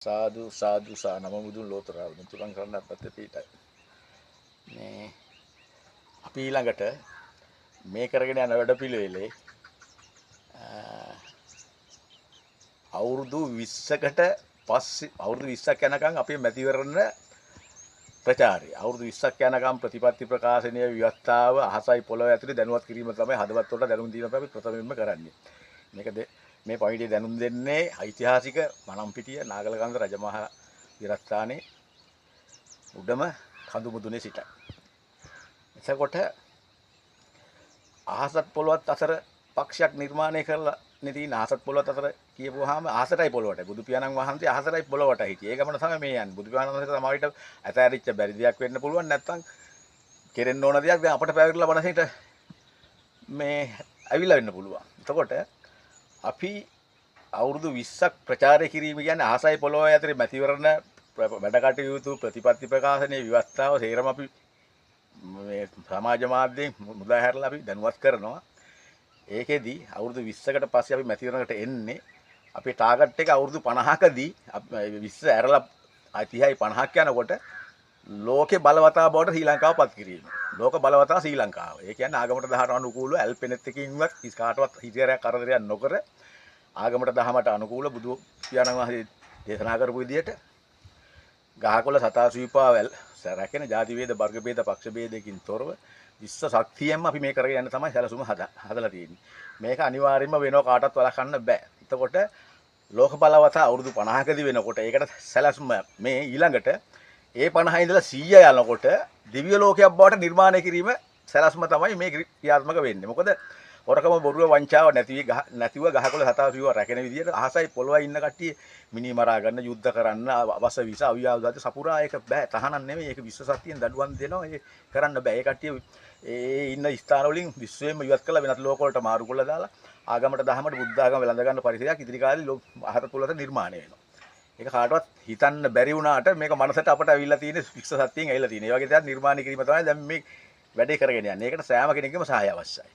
සාදු සාදු සා නම මුදුන් ලෝතරා වුදුන් තුලං කරන්නත් පැත්තේ පිටයි. මේ අපි ඊළඟට මේ කරගෙන යන වැඩපිළිවෙලේ අවුරුදු 20කට පස්සේ අවුරුදු 20ක් යනකම් අපේ මැතිවරණ ප්‍රචාරය අවුරුදු 20ක් යනකම් ප්‍රතිපත්ති ප්‍රකාශනයේ ව්‍යවස්ථාව අහසයි පොළොව ඇතුලේ දැනුවත් කිරීම තමයි හදවත් වලට දැනුම් දීම අපි ප්‍රථමයෙන්ම කරන්නේ. මේක මේ පොයින්ටේ දැනුම් දෙන්නේ ඓතිහාසික මනම්පිටිය නාගලකන්ද රජමහා විරස්ථානයේ උඩම කඳු මුදුනේ සිට. එතකොට අහසත් පොළොවත් අතර පක්ෂයක් නිර්මාණය කරලා නෙදී අහසත් පොළොවත් අතර කියපුවාම අහසටයි පොළොවට බුදු පියාණන් වහන්සේ අහසටයි පොළොවට හිටියේ. ඒ ගමන තමයි මේ යන්නේ. බුදු පියාණන් වහන්සේට සමාවිත ඇතෑරිච්ච බැරි දෙයක් වෙන්න පුළුවන් නැත්නම් කෙරෙන්න ඕන දෙයක් දැන් අපිට පැවරිලා බණහිට මේ ඇවිල්ලා වෙන්න පුළුවන්. එතකොට අපි අවුරුදු 20ක් ප්‍රචාරය කිරීම කියන්නේ අහසයි පොළොවයි අතරේ මැතිවරණ වැඩ කටයුතු ප්‍රතිපත්ති ප්‍රකාශනයේ ව්‍යවස්ථාව සේරම අපි මේ සමාජ මාධ්‍යයෙන් මුදා හැරලා අපි දැනුවත් කරනවා. ඒකෙදි අවුරුදු 20කට පස්සේ අපි මැතිවරණකට එන්නේ අපේ ටාගට් එක අවුරුදු 50කදී 20 ඇරලා 30යි 50ක් යනකොට ලෝකේ බලවතා බවට ශ්‍රී ලංකාව පත් කිරීම. ලෝක බලවතා ශ්‍රී ලංකාව. ඒ කියන්නේ ආගමට දහමට අනුකූලව ඇල්පෙනෙත් එකකින්වත් කාටවත් හිතියරයක් කරදරයක් නොකර ආගමට දහමට අනුකූල බුදු පියාණන් වහන්සේ දේශනා කරපු විදිහට ගහකොළ සතා සුවිපාවල් සැරකෙන ಜಾති වේද වර්ග වේද පක්ෂ වේදකින් තොරව විශ්ව ශක්තියෙන්ම අපි මේ කරගෙන යන්න තමයි සැලසුම හදලා තියෙන්නේ. මේක අනිවාර්යයෙන්ම වෙනව කාටවත් වළක්වන්න බෑ. එතකොට ලෝක බලවතා අවුරුදු 50කදී වෙනකොට ඒකට සැලසුම මේ ඊළඟට ඒ 50 ඉඳලා 100 යනකොට දිව්‍ය ලෝකයක් බවට නිර්මාණය කිරීම සැලසුම තමයි මේ ක්‍රියාත්මක වෙන්නේ. මොකද හොරකම බොරුව වංචාව නැතිව ගහකොළ සතා සුවිව රැකෙන විදිහට අහසයි පොළොවයි ඉන්න කට්ටිය මිනි මරා ගන්න යුද්ධ කරන්න අවස විස අවියාවදාත සපුරා ඒක බෑ තහනම් නෙමෙයි ඒක විශ්ව සත්‍යයෙන් දඩුවම් දෙනවා ඒක කරන්න බෑ ඒ කට්ටිය ඒ ඉන්න ස්ථාන වලින් විශ්වයෙන්ම ඉවත් කළා වෙනත් ලෝක වලට මාරු කරලා දාලා ආගමට දහමට බුද්ධ ආගම වෙළඳ ගන්න පරිසරයක් ඉදිරි කාලේ අහත පොළොවට නිර්මාණය වෙනවා ඒක කාටවත් හිතන්න බැරි වුණාට මේක මනසට අපට අවිල්ලා තියෙන විශ්ව සත්‍යයෙන් ඇවිල්ලා තියෙන. ඒ වගේ දේවල් නිර්මාණය කිරීම තමයි දැන් මේ වැඩේ කරගෙන යන්නේ. ඒකට සෑම කෙනෙක්ගේම සහාය අවශ්‍යයි.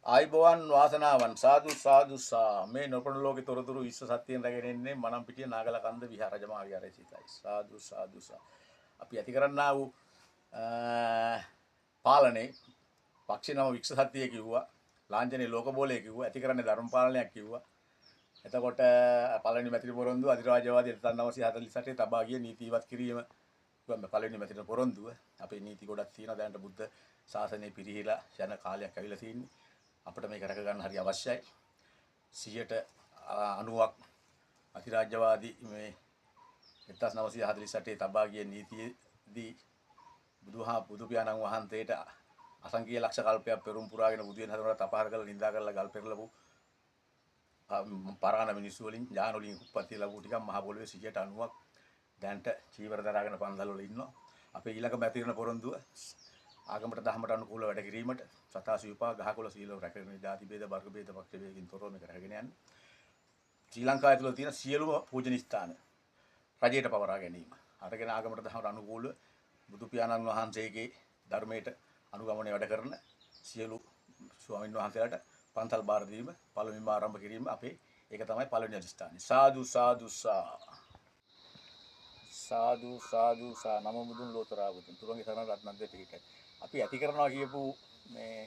ආයිබෝවන් වාසනාවන් සාදු සාදු සා මේ නොපුණු ලෝකේ තොරතුරු විශ්ව සත්‍යයෙන් රැගෙන ඉන්නේ මනම්පිටිය නාගලකන්ද විහාර රජමහා විහාරයේ සිටයි. සාදු සාදු සා අපි ඇති කරන්නා වූ පාලනේ පක්ෂේ නම විශ්ව සත්‍යය කිව්වා. ලාංඡනේ ලෝකබෝලය කිව්වා. ඇති කරන්නේ ධර්ම පාලනයක් කිව්වා. එතකොට පළවෙනි මැතිරි පොරොන්දුව අධිරාජ්‍යවාදී 1948 තබා ගිය නීති ඉවත් කිරීම පළවෙනි මැතිරි පොරොන්දුව අපේ නීති ගොඩක් තියෙනවා දැනට බුද්ධ ශාසනය පිරිහිලා යන කාලයක් ඇවිල්ලා තියෙන්නේ අපිට මේක රැක ගන්න හරි අවශ්‍යයි 90ක් අධිරාජ්‍යවාදී මේ 1948 තබා ගිය නීතියේදී බුදු පියාණන් වහන්සේට අසංකීය ලක්ෂ කල්පයක් පෙරම් පුරාගෙන බුදු වෙන හතරට අපහාර කරලා නිඳා කරලා ගල් පෙරලපු පරාණ මිනිස්සු වලින් ඥාන වලින් උප්පත්ති ලැබුව ටිකක් මහ පොළොවේ 90ක් දැන්ට චීවර දරාගෙන පන්සල් වල ඉන්නවා. අපේ ඊළඟ මැතිරණ පොරොන්දුව ආගමට දහමට අනුකූල වැඩ කිරීමට සතා සිව්පා ගහකොළ සීලව රැකගෙන ಜಾති ભેද වර්ග ભેද පක්ෂ ભેදකින් තොරව මේක රැකගෙන යන්නේ. ශ්‍රී ලංකාව තුළ තියෙන සියලුම පූජනීය ස්ථාන රජයට පවරා ගැනීම. අරගෙන ආගමට දහමට අනුකූල බුදු පියාණන් වහන්සේගේ ධර්මයට අනුගමනය වැඩ කරන සියලු ස්වාමීන් වහන්සේලාට පන්සල් බාර දීම පළමුවෙන්ම ආරම්භ කිරීම අපේ ඒක තමයි පළවෙනි අධිෂ්ඨානය. සාදු සාදු සා සාදු සාදු සා නම මුදුන් ලෝතරා වුදුන් තුරුන්ගේ සරණ රත්නන්ද පිහිටයි. අපි ඇති කරනවා කියපු මේ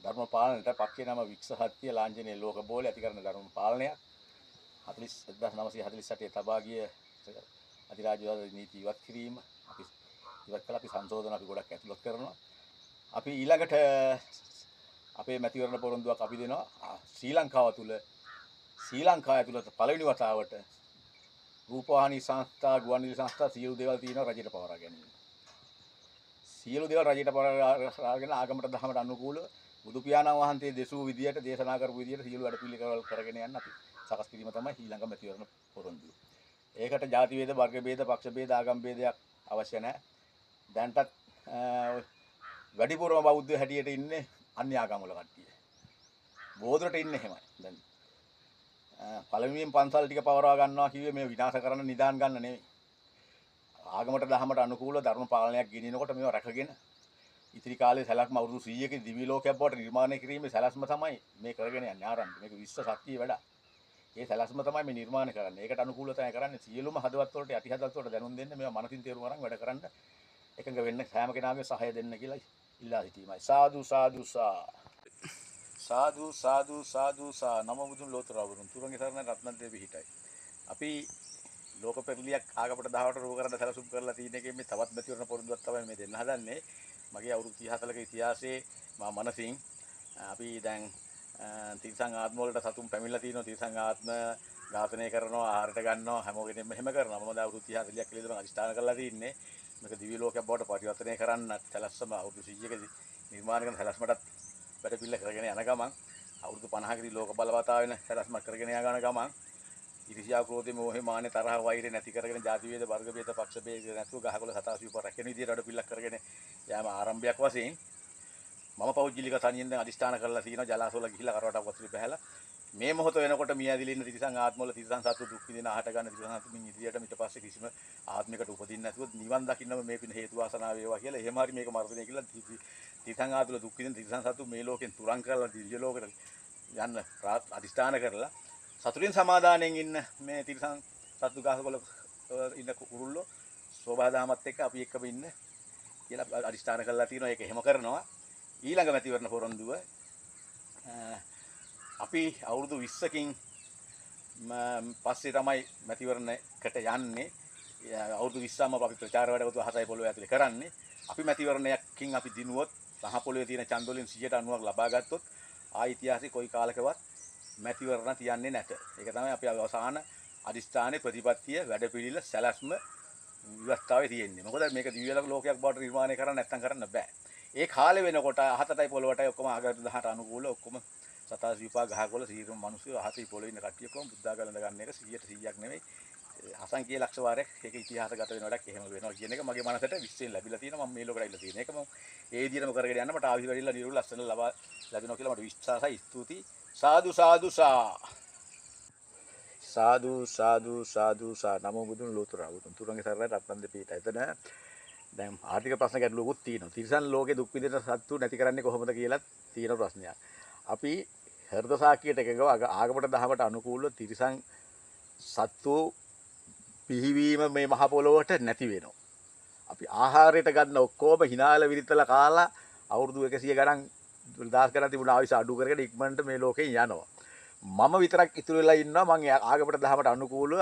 ධර්ම පාලනයට පක්ෂේ නම වික්ෂ සත්‍ය ලාංඡනයේ ලෝක බෝලේ ඇති කරන ධර්ම පාලනයක් 1948 තබා ගිය අධිරාජ්‍යවාදී නීති ඉවත් කිරීම අපි ඉවත් කළා අපි සංශෝධන අපි ගොඩක් ඇතුළත් කරනවා. අපි ඊළඟට අපේ මැතිවරණ පොරොන්දුවක් අපි දෙනවා ශ්‍රී ලංකාව ඇතුළත පළවෙනි වතාවට රූපවාහිනී සංස්ථා ගුවන්විදුලි සංස්ථා සියලු දේවල් තියෙනවා රජයට පවරා ගැනීම. සියලු දේවල් රජයට පවරාගෙන ආගමට දහමට අනුකූලව බුදු පියාණන් වහන්සේ දෙසූ විදියට දේශනා කරපු විදියට සියලු වැඩ පිළිවෙල කරගෙන යන්න අපි සකස් කිරීම තමයි ඊළඟ මැතිවරණ පොරොන්දුව. ඒකට ಜಾති වේද වර්ග වේද පක්ෂ වේද ආගම් වේදයක් අවශ්‍ය නැහැ. දැන්ටත් වැඩිපුරම බෞද්ධ හැටියට ඉන්නේ අන්‍ය ආගම් වල කට්ටිය. බෝධරට ඉන්නේ එහෙමයි. දැන් පළමුවෙන් පන්සල් ටික පවරවා ගන්නවා කිව්වේ මේ විනාශ කරන්න නිදාන් ගන්න නෙවෙයි. ආගමට දහමට අනුකූල ධර්ම පාලනයක් ගෙනියනකොට මේවා රැකගෙන ඉතිරි කාලේ සැලක්ම අවුරුදු 100ක දිවි ලෝකයක් බවට නිර්මාණය කිරීමේ සැලැස්ම තමයි මේ කරගෙන යන්නේ ආරම්භ. මේක විශ්ව ශක්තිය වැඩ. ඒ සැලැස්ම තමයි මේ නිර්මාණය කරන්නේ. ඒකට අනුකූලව තමයි කරන්නේ. සියලුම හදවත් වලට යටි හදවත් වලට දැනුම් දෙන්න මේවා මනසින් තේරුම් අරන් වැඩ කරන්න එකඟ වෙන්න සෑම කෙනාගේ සහාය දෙන්න කියලා ඉල්ලා සිටීමයි. සාදු සාදු සාදු සාදු සාදු සා නම බුදුන් ලෝතර වරුන් තුරංගේ සරණ රත්නදේ පිහිටයි. අපි ලෝක පෙරලියක් ආගමට 10ට රූප කරන්න සැලසුම් කරලා තියෙන එකෙන් මේ තවත් මැතිවරණ පොරොන්දුවක් තමයි මේ දෙන්න හදන්නේ. මගේ අවුරුදු 34ක ඉතිහාසයේ මා මනසින් අපි දැන් තිරිසන් ආත්ම වලට සතුන් පැමිණලා තියෙනවා. තිරිසන් ආත්ම ඝාතනය කරනවා, ආහාරයට ගන්නවා, හැමෝගෙම එහෙම කරනවා. මම දැන් අවුරුදු 30 40ක් කියලා ඉඳන් අදිස්ථාන කරලා තින්නේ. මේක දිව්‍ය ලෝකයක් බවට පරිවර්තනය කරන්න සැලැස්ම අවුරුදු 100කදී නිර්මාණය කරන සැලැස්මටත් වැඩ පිළිල කරගෙන යන ගමන් අවුරුදු 50කදී ලෝක බලවතා වෙන සැලැස්මක් කරගෙන යන ගමන් ඉරිසියා ක්‍රෝධය මොහේ මාන්නේ තරහ වෛරය නැති කරගෙන ಜಾති වේද වර්ග වේද පක්ෂ වේද නැතුව ගහකොළ සතාසිය උප රැකෙන විදියට වැඩ පිළිලක් කරගෙන යාම ආරම්භයක් වශයෙන් මම පෞද්ගලික තනියෙන් දැන් අදිස්ථාන කරලා තියෙනවා ජලාශවල ගිහිලා කරවටක් වතුරේ බහැලා මේ මොහොත වෙනකොට මිය ඇදිලි ඉන්න තිරිසන් ආත්මවල තිරිසන් සත්තු දුක් විඳින අහට ගන්න තිරිසන් සත්තු මින් ඉදිරියට ඊට පස්සේ කිසිම ආත්මිකට උපදින්න නැතුව නිවන් දකින්නම මේ පින හේතු වාසනා වේවා කියලා එහෙම හරි මේක මර්ධනය කියලා තිරිසන් ආත්මවල දුක් විඳින තිරිසන් සත්තු මේ ලෝකෙන් තුරන් කරලා දිව්‍ය ලෝකෙට යන්න අදිස්ථාන කරලා සතුටින් සමාදානයෙන් ඉන්න මේ තිරිසන් සත්තු ගහකොළ ඉන්න කුරුල්ලෝ සෝබාදාමත් එක්ක අපි එක්කම ඉන්න කියලා අදිස්ථාන කරලා තියෙනවා. ඒක එහෙම කරනවා. ඊළඟ මැතිවරණ පොරොන්දුව අපි අවුරුදු 20කින් පස්සේ තමයි මැතිවරණයකට යන්නේ. අවුරුදු 20ම අපි ප්‍රචාර වැඩ හතයි පොළොවේ ඇතුලේ කරන්නේ. අපි මැතිවරණයකින් අපි දිනුවොත් සහ පොළොවේ තියෙන ඡන්ද වලින් 90ක් ලබා ගත්තොත් ආ ඉතිහාසයේ කොයි කාලකවත් මැතිවරණ තියන්නේ නැත. ඒක තමයි අපි අවසාන අදිස්ථානයේ ප්‍රතිපත්තිය වැඩපිළිවෙල සැලැස්ම විවස්ථාවේ තියෙන්නේ. මොකද මේක දිව්‍ය ලෝකයක් බවට නිර්මාණය කරන්න නැත්තම් කරන්න බෑ. ඒ කාලේ වෙනකොට අහතටයි පොළොවටයි ඔක්කොම ආගම 10ට අනුකූල ඔක්කොම සතා සිව්පා ගහකොළ සීරම මිනිස්සු අහතේ පොළොවේ ඉන්න කට්ටිය කොහොම බුද්ධාගමෙන් ගන්න එක 100%ක් නෙමෙයි. අසංඛ්‍ය ලක්ෂ වාරයක් ඒක ඉතිහාසගත වෙන වැඩක් එහෙම වෙනවා කියන එක මගේ මනසට විශ්සෙන් ලැබිලා තියෙනවා. මම මේ ලෝකෙට ඇවිල්ලා තියෙන එක මම ඒ විදිහටම කරගෙන යන්න මට ආවිස වැඩිලා නිරුල් ලස්සන ලැබෙනවා කියලා මට විශ්වාසයි. ස්තුතියි. සාදු සාදු සාදු සාදු සාදු සා නමෝ බුදුන් ලෝතර වරුන් තුරංගේ සරණ රත්නදේ පිහිටයි. එතන දැන් ආර්ථික ප්‍රශ්න ගැටලුවකුත් තියෙනවා. තිරිසන් ලෝකේ දුක් විඳින සත්තු නැති කරන්නේ කොහොමද කියලා තියෙන ප්‍රශ්නයක්. අපි හෘද සාක්කියට එකගව ආගමට දහමට අනුකූලව තිරිසන් සත්තු පිහිවීම මේ මහ පොළොවට නැති වෙනවා. අපි ආහාරයට ගන්න ඔක්කොම හිනාල විරිතල කාලා අවුරුදු 100 ගණන් දහස් ගණන් තිබුණ ආයුෂ අඩු කරගෙන ඉක්මනට මේ ලෝකෙන් යනවා. මම විතරක් ඉතුරු වෙලා ඉන්නවා. මම ආගමට දහමට අනුකූලව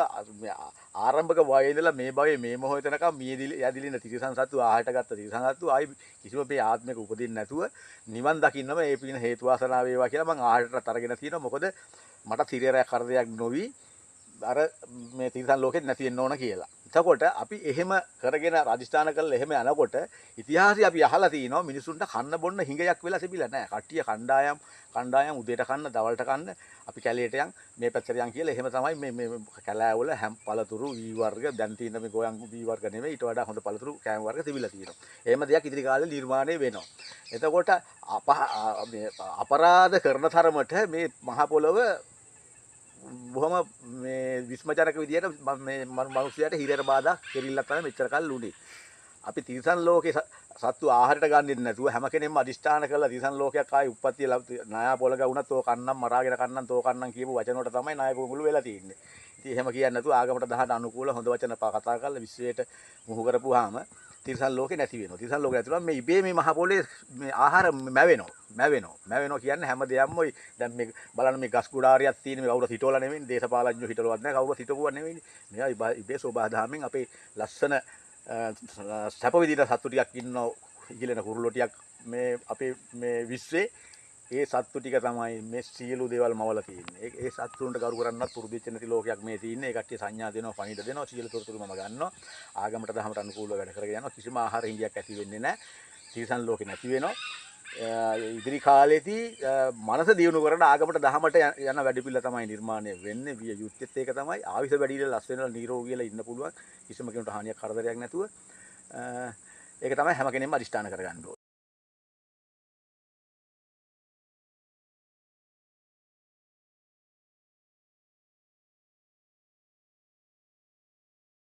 ආරම්භක වයසේ ඉඳලා මේ භවයේ මේ මොහොත වෙනකම් මියදිලි යදිලින තිරිසන් සත්තු ආහාරයට ගත්ත තිරිසන් සත්තු ආයි කිසිම මේ ආත්මික උපදින්න නැතුව නිවන් දකින්නම ඒ පින හේතු වාසනා වේවා කියලා මම ආහාරයට අරගෙන තියෙනවා. මොකද මට තිරේරයක් කරදයක් නොවි අර මේ තිරිසන් ලෝකෙත් නැති වෙන්න ඕන කියලා. එතකොට අපි එහෙම කරගෙන රාජස්ථාන කරලා එහෙම යනකොට ඉතිහාසය අපි අහලා තිනවා මිනිසුන්ට කන්න බොන්න හිඟයක් වෙලා තිබිලා නැහැ. කට්ටිය කණ්ඩායම් උදේට කන්න, දවල්ට කන්න, අපි කැලේට යන්, මේ පැත්තට යන් කියලා එහෙම තමයි මේ කැලෑවල හැම් පළතුරු වී වර්ග දැන් තියෙන මේ ගෝයන් වී වර්ග නෙමෙයි ඊට වඩා හොඳ පළතුරු කෑම වර්ග තිබිලා තියෙනවා. එහෙම දෙයක් ඉදිරි කාලේ නිර්මාණය වෙනවා. එතකොට අපරාධ කරන තරමට මේ මහ පොළොව බොහොම මේ විස්මජනක විදියට මේ මිනිස්සුන්ට හිරේට බාධා කෙරිල්ලක් තමයි මෙච්චර කල් ලුනේ. අපි තිරිසන් ලෝකේ සත්තු ආහාරයට ගන්නෙත් නැතුව හැම කෙනෙක්ම අදිෂ්ඨාන කරලා තිරිසන් ලෝකයක් ආයි උප්පත්තිය ණයා පොළග වුණත් ඕක කන්නම් මරාගෙන කන්නම් තෝ කන්නම් කියපු වචන වලට තමයි ණය පොඟුළු වෙලා තියෙන්නේ. ඉතින් එහෙම කියන්නේ නැතුව ආගමට 10ට අනුකූල හොඳ වචන කතා කරලා විශ්වයට මුහු කරපුවාම තිරිසන් ලෝකේ නැති වෙනවා. තිරිසන් ලෝකේ නැති වුණාම මේ ඉබේ මේ මහ පොළේ මේ ආහාර මැවෙනවා කියන්නේ හැම දෙයක්ම ඔයි දැන් මේ බලන්න මේ ගස් කුඩාරියක් තියෙන මේ කවුරුත් හිටවලා නෙවෙයි දේශපාලඥයෝ හිටවලවත් නැහැ කවුරුත් හිටපුවා නෙවෙයි. මේවා ඉබේ සෝබාදාමෙන් අපේ ලස්සන සැප විදිහට සත්තු ටිකක් ඉන්නවා ඉගිලෙන කුරුල්ලෝ ටිකක් මේ අපේ මේ විශ්වයේ ඒ සත්තු ටික තමයි මේ සියලු දේවල් මවලා තියෙන්නේ. ඒ සත්තුන්ට කරු කරන්නත් පුරුදු වෙච්ච නැති ලෝකයක් මේ තියෙන්නේ. ඒ කට්ටිය සංඥා දෙනවා, පණිවිඩ දෙනවා, සියලු තොරතුරු මම ගන්නවා. ආගමට දහමට අනුකූලව වැඩ කරගෙන යනවා. කිසිම ආහාර හිඟයක් ඇති වෙන්නේ නැහැ. තිරිසන් ලෝකේ නැති වෙනවා. ඉදිරි කාලෙදී මනස දියුණු කරන ආගමට දහමට යන වැඩපිළිවෙල තමයි නිර්මාණය වෙන්නේ. විය යුත්තේත් ඒක තමයි. ආවිස වැඩිල ලස් වෙනවල නිරෝගී කියලා ඉන්න පුළුවන්. කිසිම කෙනෙකුට හානියක් කරදරයක් නැතුව. ඒක තමයි හැම කෙනෙක්ම අදිෂ්ඨාන කරගන්න ඕනේ.